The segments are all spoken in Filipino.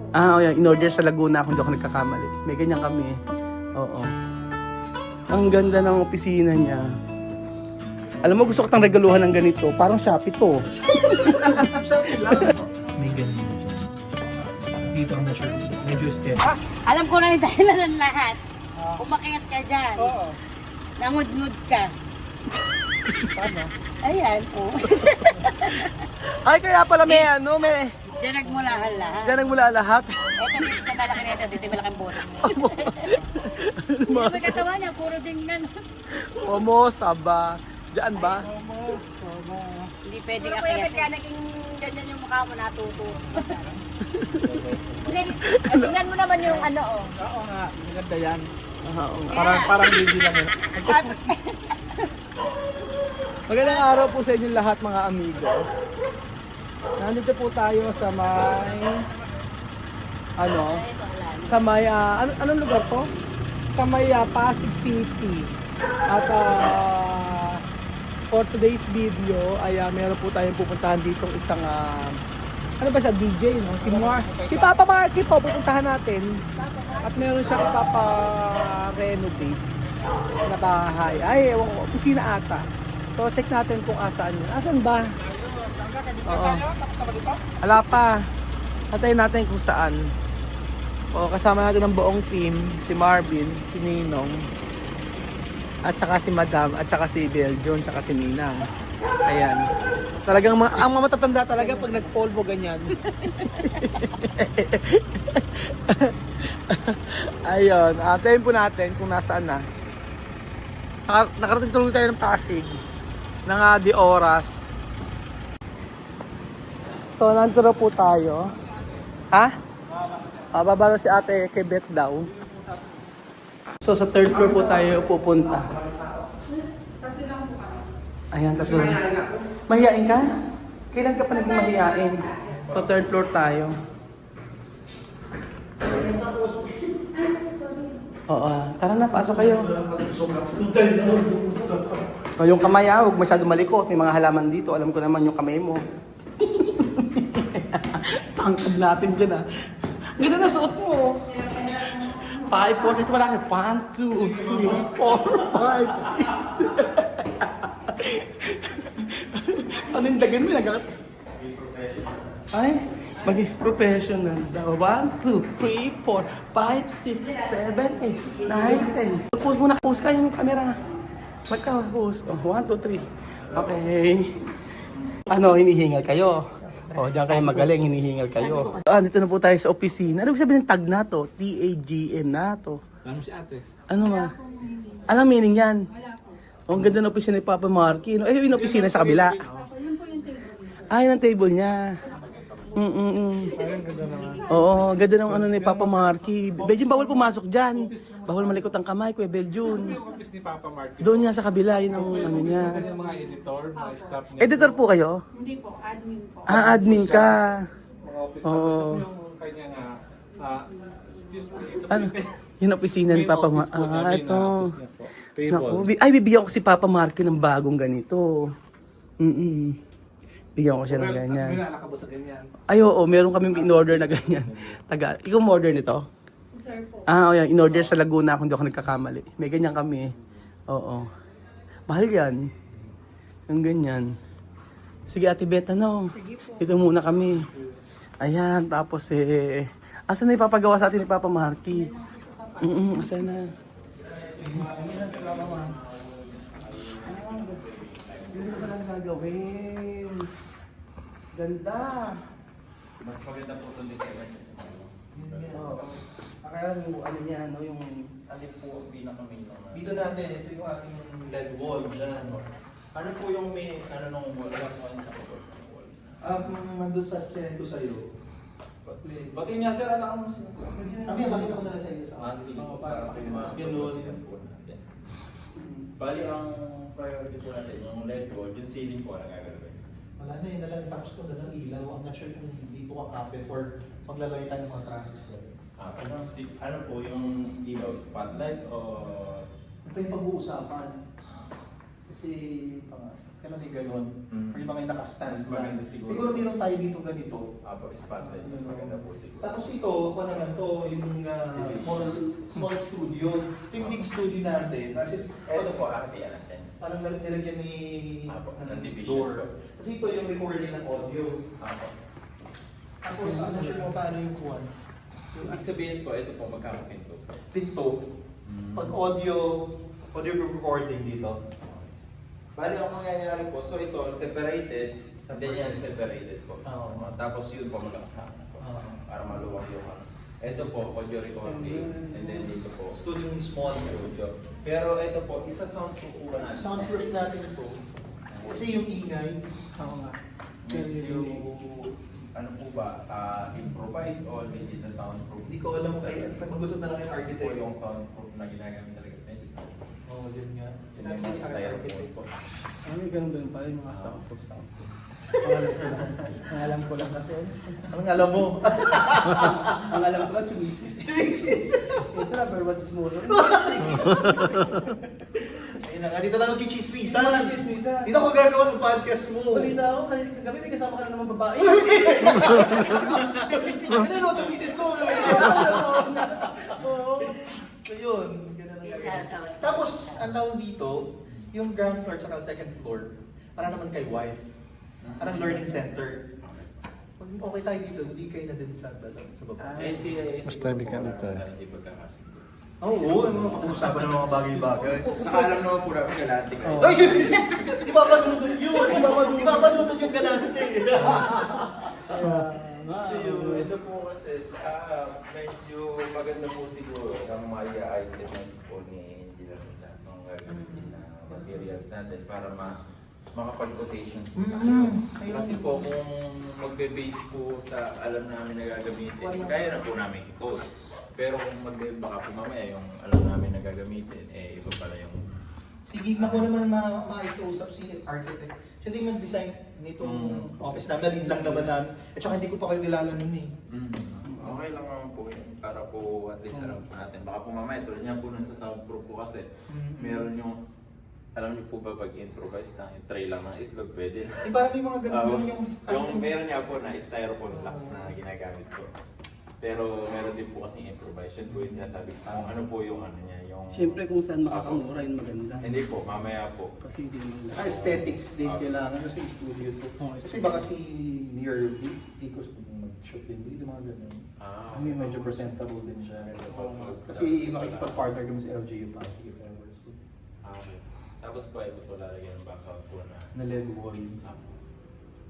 Oh, yan. In-order sa Laguna kung di ako nagkakamali. May ganyan kami. Oo. Ang ganda ng opisina niya. Alam mo, gusto ko tang regaluhan ng ganito. Parang Shopee to. May ganun din siya. Tapos dito ang measure, medyo step. Alam ko na yung dahilan ng lahat. Umakyat ka dyan. Nangudngud ka. Paano? Ayan, oh. Ay, kaya pala may ano, may... Diyan nagmula ang lahat. Diyan nagmula lahat. Ito dito sa malaki nito, dito yung malaking botas. Hindi may katawa niya, puro dingnan. Saba. Diyan ba? Hindi pwedeng akyat. Kaya naging ganyan yung mukha mo natuto. Tingnan mo naman yung ano, oh. Oo nga, maganda yan. Oo. Parang baby lang yun. Magandang araw po sa inyo lahat mga amigo. Nandito po tayo sa may sa may anong lugar to? Sa may Pasig City. At for today's video ay meron po tayong pupuntahan dito isang ano ba siya, DJ, no? Si Papa Marky po pupuntahan natin. At meron siyang papa-renovate na bahay. Ay, ewan ko, opisina ata. So check natin kung asaan yun. Asan ba? Oo. Wala pa. Antayin natin kung saan. O, kasama natin ang buong team. Si Marvin, si Ninong, at saka si Madam, at saka si Beljon, at saka si Ninang. Ayan. Talagang ang mga matatanda talaga pag nagpolvo ganyan. Ayun. Antayin po natin kung nasaan na. Nakarating tuloy tayo ng Pasig. Ng di oras. So, nandito na po tayo. Ha? Bababa si ate kay Beth daw. So, sa third floor po tayo pupunta. Ayan, tatlo. Mahihain ka? Kailan ka pa naging mahihain? So, third floor tayo. Oo. Tara na, pasok kayo. O, yung kamay huwag masyado malikot. May mga halaman dito. Alam ko naman yung kamay mo. Tangkad natin dyan Ang ganda na suot mo. 5, 4, ito wala ka. 1, 2, 3, 4, 5, 6. Ano yung dagan mo? Ay, maging professional daw. 1, 2, 3, 4, 5, 6, 7, 8, 9, 10. Pause muna. Pause ka yung camera. Magka-pause. 1, 2, 3. Okay. Ano, hinihingal kayo? Diyan kayo magaling, hinihingal kayo. Dito na po tayo sa opisina. Ano sabihin ng tag na to? TAGM na to. Ano si ate? Ano ma? Anong meaning yan? Ang ganda ng opisina ni Papa Marky. Yung opisina sa kabila. Yun po yung table. Yun ang table niya. Oo, ganda ng ano ni Papa Marky. Beljun, bawal pumasok dyan. Bawal malikot ang kamay, Kuya Beljun. Yung office ni Papa Martin. Doon niya sa kabila, yun ang ano niya. Yung mga editor, mga staff niya. Editor po kayo? Hindi po, admin po. Admin ka. Mga office Oo. staff. Yung kanya nga, excuse me, ito Ano? Yung opisina ni Papa Marky. Ito. Table. Naku, bibigyan ko si Papa Marky ng bagong ganito. Bigyan ko siya ng ganyan. May naalala ka ba sa ganyan? Ay, oo, meron kami in-order na ganyan. Ikaw mo order nito? Sir po. Yan, in-order sa Laguna kung di ako nagkakamali. May ganyan kami. Oo. Mahal yan. Yung ganyan. Sige, Ate Beth, ano? Sige po. Ito muna kami. Ayan, tapos asan na ipapagawa sa atin ni Papa Marky? Asan na? Hindi ko lang gagawin. Ganda. Mas maganda po ito din sa Kaya yung ano niya, no, yung alin po ang pinaka-main naman. Dito natin, ito yung ating LED wall dyan. Ano po yung may, ano nung wall? Wala po kayo sa kapag ng wall. Nandun sa chinento sa'yo. Batiin niya sir, anak mo sila. Kami, bakit ako na lang sa inyo sa Sige, Oo, para kayo mas ganun. Bali, ang priority po natin, yung LED wall, yung ceiling po na gagawin. Wala na yun, nalang tapos ko na lang ilaw. I'm not sure kung dito ka kapit or maglalagay tayo ng mga transistor. Ano po yung ilaw? Spotlight o... Ito yung pag-uusapan. Kasi, Kaya may gano'n. Mm. Or yung mga naka-stance Mas maganda siguro. Siguro meron tayo dito ganito. Apo, spotlight. Mas maganda po siguro. Tapos ito, kung ano naman to, yung small studio. Ito yung big studio natin. Kasi Ito po, hatian natin. parang nilagyan ni Apo, ng division door. po. Kasi ito yung recording ng audio. Apo. Tapos, I'm not sure mo paano yung kuwan. Ibig sabihin po, ito po, magkakapinto. Pinto. Pag audio recording dito. Bali, ang mangyayari po, so ito, separated, then yan separated po. Oo. Tapos yun po, magkakasama po. Oo. Para maluwag yung ano. Ito po, audio recording, and then dito po, Studio yung small. studio. Pero ito po, isa soundproof po natin. Soundproof natin ito. Kasi yung ingay, Oo nga. Yung, ano po ba, improvise or legit na soundproof? hindi ko alam kaya mag-usap na lang yung Kasi po architect. yung soundproof na ginagamit talaga. Oo, yun nga. Sinabi yung styrofoam po. May ganun pala yung mga soundproof. Ang alam ko lang kasi. Anong alam mo? Ang alam ko lang, chumismis. Ito na, pero what's smoother? Ayun na nga, dito na mag-chismisan. Chismisan. Dito ako gagawa ng podcast mo. Balita ako, kasi kagabi may kasama ka na naman babae. Ano no, ito misis ko. Oo. So yun. Ganun ang gagawin. Tapos, ang tawag dito, yung ground floor at second floor, para naman kay wife. Parang learning center. Pag okay tayo dito, hindi kayo na din sa baba. Mas tabi ka na tayo. Hindi pagkakasunod. Oo, ano mga pag-uusapan ng mga bagay-bagay. Saka alam naman po namin galati kayo. Ay, di ba madudod yun? Di ba madudod yung galante? So yun, ito po kasi medyo maganda po siguro ang mga items po ni Engineer na ng gagamitin na materials natin para makapag-quotation po tayo. Kasi po kung magbe-base po sa alam namin na gagamitin, kaya na po namin i-code. Pero kung baka po mamaya yung alam namin na gagamitin, iba pala yung... Sige, naku naman makikiusap si architect. Siya din nag-design nitong office namin. Nalin lang naman namin. At saka hindi ko pa kayo kilala nun eh. Okay lang naman po yun. Para po at least alam po natin. Baka po mamaya, tulad niya po nun sa soundproof po kasi meron yung... Alam niyo po ba pag improvise na yung tray lang ng itlog, pwede na. Parang yung mga ganun Yung meron niya po na styrofoam blocks na ginagamit ko. Pero meron din po kasing improvisation po yung sinasabi ko. Ano po yung ano niya, yung... Siyempre kung saan makakamura yung maganda. Hindi po, mamaya po. Kasi hindi naman aesthetics din kailangan kasi studio to. Oo, Kasi baka si near Vicos mag-shoot din dito, mga ganun. Hindi medyo presentable din siya. Kasi makikipag-partner kami sa LGU Pasig if ever. So, Okay. Tapos po, ito po lalagyan ng background po na... na LED wall.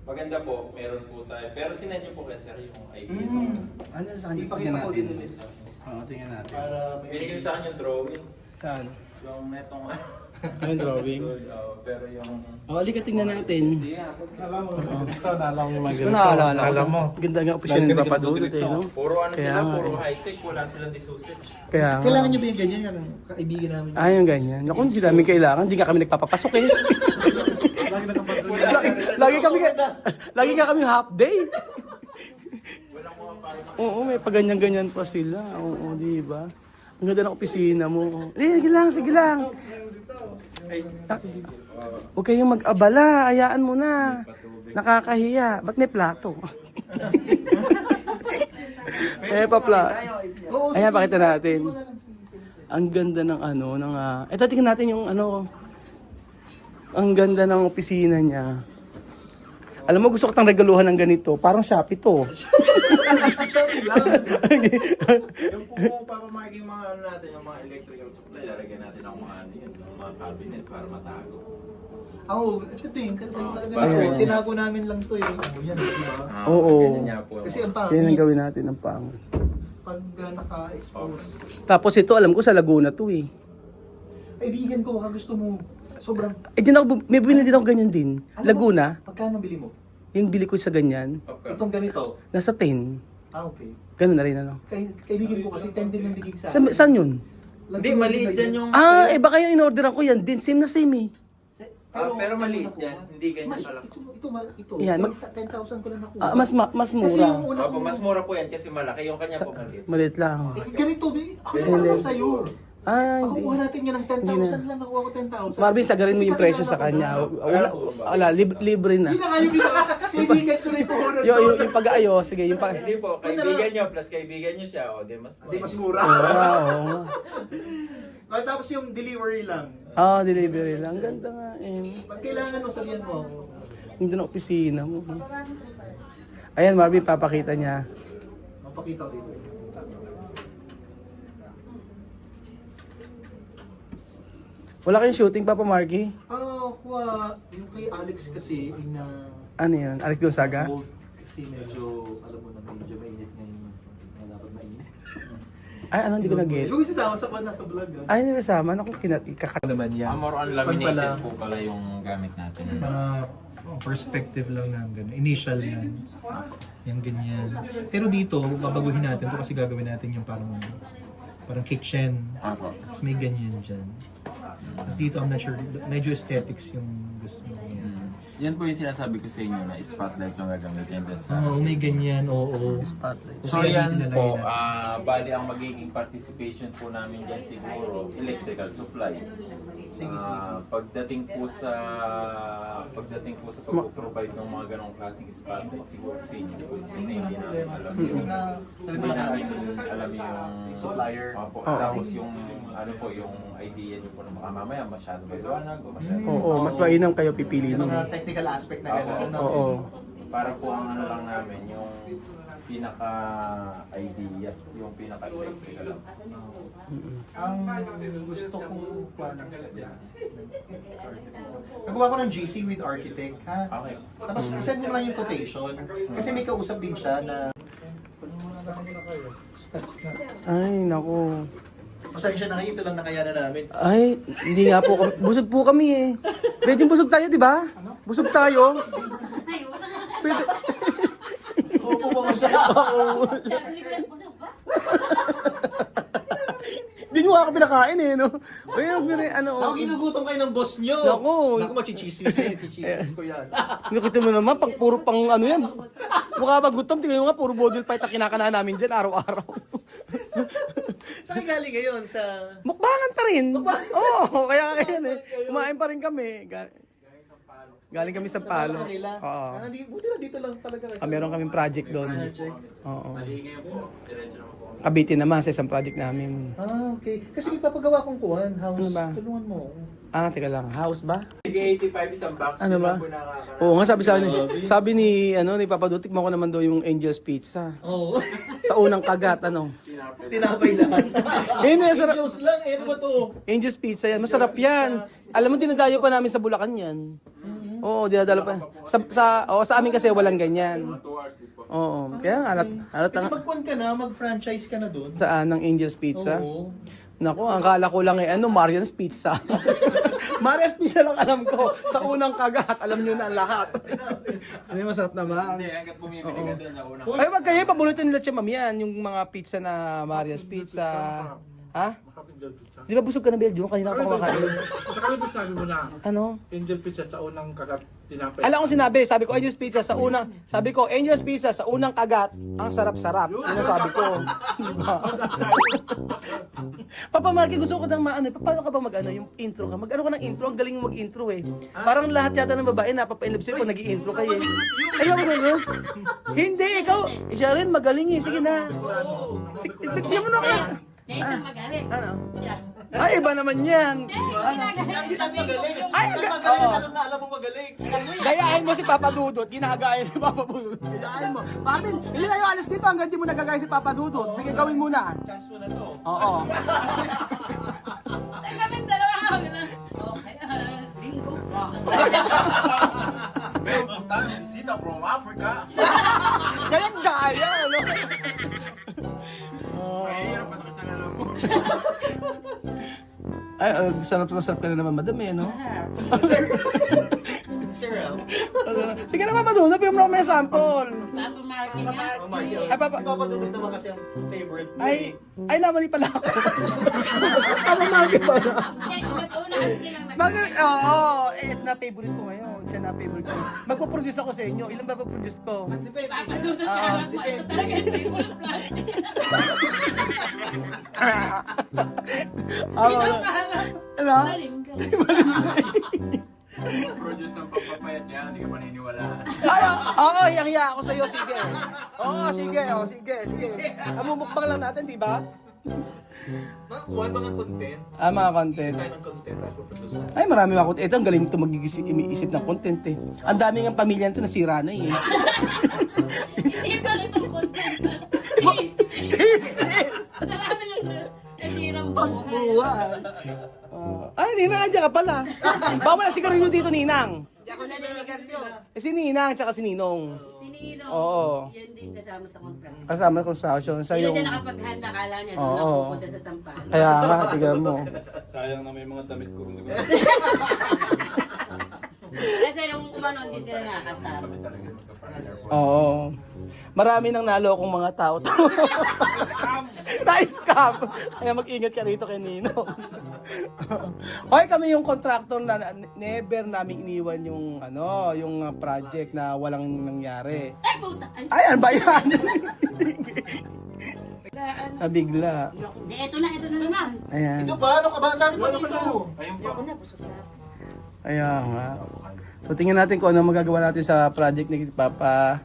Maganda po, meron po tayo. Pero sinend niyo po kay sir yung idea. Ano sa kanya? Ipakita ko din ulit. Oo, tingnan natin. Para Binigyan sa akin yung drawing. Saan? Yung netong... Yung drawing? pero yung... Halika tingnan natin. Sige, Alam mo, ito, naalala mo mga Gusto ganito. ko naalala ko. Alam mo. Ganda nga opisina ni Papa Dudut eh, no? Puro ano Kaya sila, nga puro eh. high-tech. Wala silang disusit. Kaya nga. kailangan nyo ba yung ganyan? Yung kaibigan namin. Yung ganyan. Naku, hindi namin kailangan. Hindi nga kami nagpapapasok eh. lagi nga kami half day. Walang mga parang... Oo, may paganyan-ganyan pa sila. Oo, di ba? Ang ganda ng opisina mo. Sige lang, sige lang. Huwag kayong mag-abala. Hayaan mo na. Nakakahiya. Ba't may plato? Plato. Ayan, pakita natin. Ang ganda ng ano, ito tingnan natin yung ano. Ang ganda ng opisina niya. Alam mo, gusto ko tang regaluhan ng ganito. Parang Shopee to. Yung kung papamarking mga ano natin, yung mga electrical supply, lalagyan natin ng mga ano yun, ng mga cabinet para matago. Ito din. Talaga Ayan. tinago namin lang to eh. Yan, di ba? Oo. Ganyan niya po. Kasi ang Yan ang pangit, gawin natin ng pang. pag naka-expose. Tapos ito, alam ko sa Laguna to eh. Kaibigan ko, baka gusto mo, sobrang... Din ako, may binili din ako ganyan din. Alam mo, Laguna, Magkano bili mo? yung bili ko sa ganyan, Itong ganito. nasa 10. Okay. Ganun na rin ano. Kaibigan ko kasi 10 din ang bigay sa Saan yun? Hindi, maliit yan yung... Baka yung in-orderan ko yan din. Same na same eh. pero maliit yan. Hindi ganyan kalaki. Ito. Yan, 10,000 ko lang nakuha. Mas Kasi mura. yung una Opo, mas mura po yan kasi malaki. Yung kanya po maliit. Maliit lang. Ganito, ako naman ako sa'yo. Ah, Ako hindi. kuha natin yan ng 10,000 lang. Nakuha ko 10,000. Marvin, sagarin mo Kasi yung presyo kanina sa kanya. nakuha. Wala, libre na. Hindi na kayo kaibigan ko na yung puhunan Yung pag-aayos, sige, yung pag... Hindi po, kaibigan nyo plus kaibigan nyo siya. O, di mas Hindi mas mura. Oo. Ah, tapos yung delivery lang. Ah, delivery lang. Ang ganda nga eh. Pag kailangan mo, sabihan mo. Hindi na opisina mo. Ayan, Marvin, papakita niya. Mapakita ko dito. Wala kayong shooting, Papa Marky? Kuha. Yung kay Alex kasi, ina... Ano yun? Alex Gonzaga? Gold. Kasi medyo, alam mo na, medyo mainit ngayon. Kaya dapat mainit. Ay, ano, hindi ko na-get. Yung isasama sa nasa vlog. Ay, hindi kasama. Naku, Naman yan. More on laminated po pala yung gamit natin. Perspective lang na gano'n. Initial yan. Yung ganyan. Pero dito, babaguhin natin ito kasi gagawin natin yung parang kitchen. Apo. Tapos may ganyan dyan. Tapos dito, I'm not sure, medyo aesthetics yung gusto mo. Yan po yung sinasabi ko sa inyo na spotlight yung gagamitin doon sa... Oo, may ganyan, oo. Spotlight. So Kaya yan dito po, nilalagay bali ang magiging participation po namin dyan siguro, electrical supply. Pagdating po sa pag-provide ng mga ganong klaseng spotlight, siguro sa inyo po. Kasi hindi namin alam yung Supplier. Opo. Tapos yung ano po, yung idea niyo po na baka mamaya masyado maliwanag o masyado. Oo, mas mainam kayo pipili Yung nun. mga technical aspect na gano'n. Oo. Para po ang ano lang namin, yung pinaka-idea, yung pinaka-electrical lang. Ang gusto ko nagawa ko ng GC with architect, ha? Okay. Tapos send mo lang yung quotation. Kasi may kausap din siya na... Ay, naku. Pasensya na kayo, ito lang nakayanan namin. Ay, hindi nga po kami. Busog po kami eh. Pwede yung busog tayo, di ba? Busog tayo. Pwede. Opo ba siya? Hindi nyo ako pinakain eh, no? Ay, ano. Ako ginugutom kayo ng boss nyo. Naku. Naku, machichismis eh. Chichismis ko yan. Nakita mo naman, pag puro pang ano yan. Mukha ba gutom? Tingnan mo nga, puro bottle fight ang kinakanahan namin dyan araw-araw. Saan galing ngayon? Sa... Mukbangan pa rin. Oo, kaya ngayon eh. Kumain pa rin kami. Galing kami sa Palo. Oo. Buti na dito lang talaga. Meron kaming project doon. Project. Oo. Ngayon po, diretso naman po. Cavite naman sa isang project namin. Ah, okay. Kasi may papagawa kong kuhan, house. Ano ba? Tulungan mo. Ah, teka lang. House ba? Sige, 85 isang box. Ano ba? Oo nga, sabi ni Papa Dutik mo ko naman daw yung Angel's Pizza. Oo. Sa unang kagat, ano? Tinapay lahat. Hindi, sarap. Angels lang, eh, ano ba to? Angel's Pizza yan. Masarap yan. Alam mo, dinadayo pa namin sa Bulacan yan. Oo, dinadala pa. Sa amin kasi walang ganyan. 2 hours before. Oo. Kaya halat Pwede na. magkuhan ka na, mag-franchise ka na dun. Saan ng Angel's Pizza? Oo. Naku, ang kala ko lang Marian's Pizza. Marian's Pizza lang alam ko. Sa unang kagat, alam nyo na lahat. Ano masarap naman. Hindi, hanggat bumibili ka doon na unang. Ay, wag kayo, paborito nila siya mamiyan, yung mga pizza na Marian's Pizza. Ha? Di ba busog ka na, Belgium? Kanina ako kumakain. Nakalabot sabi mo na, Ano? Angel Pizza sa unang kagat tinapay. Alam ko sinabi, sabi ko Angel's Pizza sa unang, Angel's Pizza sa unang kagat, ang sarap-sarap. Yun ang sabi ko. Diba? Papa Marky, gusto ko nang paano ka ba mag-ano, yung intro ka? Mag-ano ka ng intro? Ang galing mo mag-intro eh. Parang lahat yata ng babae napapa-inlove sa'yo kung nag-i-intro kayo eh. Ay, ba mo Hindi, ikaw. Siya rin, magaling eh. Sige na. Sige, bigyan mo na ako. Kaya isang magalit. Ano? Yeah. Ay, iba naman yan. Ang isang magaling. Ay, Ang oo. magaling, alam na alam mo magaling. Gayahin mo si Papa Dudut, ginagayahin si Papa Dudut. Gayahin mo. Marvin, hindi tayo alas dito hanggang di mo nagagaya si Papa Dudut. Sige, gawin mo na. Chance mo na to. Oo. Ay, kaming dalawa kami na. Okay, bingo. Welcome time, visita from Africa. Kaya gaya, ano? Mahirap pa sa kachangalan mo. Ay, sarap ka na naman, madam eh, no? Sir, Sige na, Papa Dudut, bigyan mo na kami ng sample. Papa Marky nga. Ay, Papa- Papadudod naman kasi ang favorite mo. Ay, namali pala ako. Papa Marky pala. Kaya mas una kasi silang Oo, ito na favorite ko ngayon. Siya na favorite ko. Magpo-produce ako sa inyo. Ilan ba pa-produce ko? Papa Dudut ka lang mo. Ito talaga yung favorite plastic. Ako. Ano? Malim ka. Produce ng pagpapayat niya, hindi ka maniniwala. Ay, oo, hiyang-hiya ako sa'yo, sige. Oo, sige, sige. Amumukbang lang natin, di ba? Makakuha mga content. Mga content. Tayo ng content at produce. Ay, marami ako. Ito, ang galing ito mag-iisip ng content eh. Ang dami ng pamilya nito nasira na eh. Hindi pa rin itong content. Marami lang nasirang buhay. Ay, Ninang, andyan ka pala. Bawal na si Carino dito, Ninang. Ako naninigan ko. Si Ninang, tsaka si Ninong. Si Ninong, Oo. yan din kasama sa construction. Kasama construction. Sa Hindi yung... siya nakapaghanda, kala niya doon Oo. ako pupunta sa Sampal. Kaya nga, tignan mo. Sayang na may mga damit ko. Kasi nung umano, hindi sila nakakasama. Oo. Marami nang nalokong mga tao to. Na-scam. Kaya mag-ingat ka rito kay Nino. Okay, kami yung contractor na never namin iniwan yung yung project na walang nangyari. Ay, puta! Ay, Ay, ano ba yan? Nabigla. Hindi, ito na naman. Ayan. Ito ba? Ano ka ba? Ang dami pa dito. Ako na, busog na. Ayan nga. So tingnan natin kung ano magagawa natin sa project ni Papa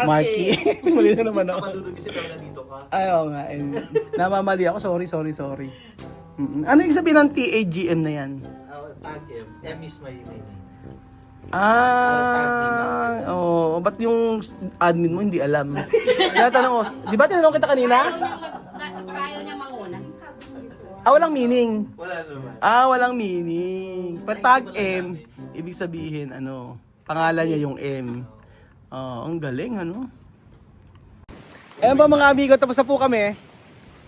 Marky. Mali na naman ako. Malulog kasi daw na dito ka. Ayaw nga. Namamali ako. Sorry. Ano yung sabihin ng TAGM na yan? Tag M. M is my name. Ba't yung admin mo hindi alam? Tinatanong ko, di ba tinanong kita kanina? Ayaw niya manguna. Walang meaning. Wala naman. Walang meaning. Patag M, ibig sabihin, pangalan niya yung M. Ang galing, Ayan ba mga amigo, tapos na po kami.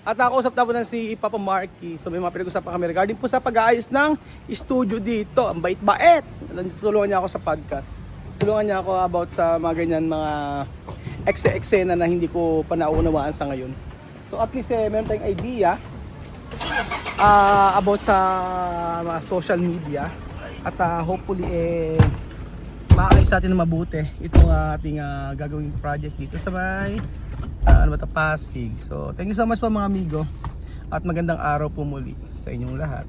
At nakausap na po na si Papa Marky. So may mga pinag-usapan kami regarding po sa pag-aayos ng studio dito. Ang bait-bait. Tulungan niya ako sa podcast. Tulungan niya ako about sa mga ganyan, mga eksena na hindi ko pa naunawaan sa ngayon. So at least meron tayong idea about sa mga social media. At hopefully maayos natin na mabuti itong ating gagawing project dito sa may Pasig. So thank you so much po mga amigo at magandang araw po muli sa inyong lahat.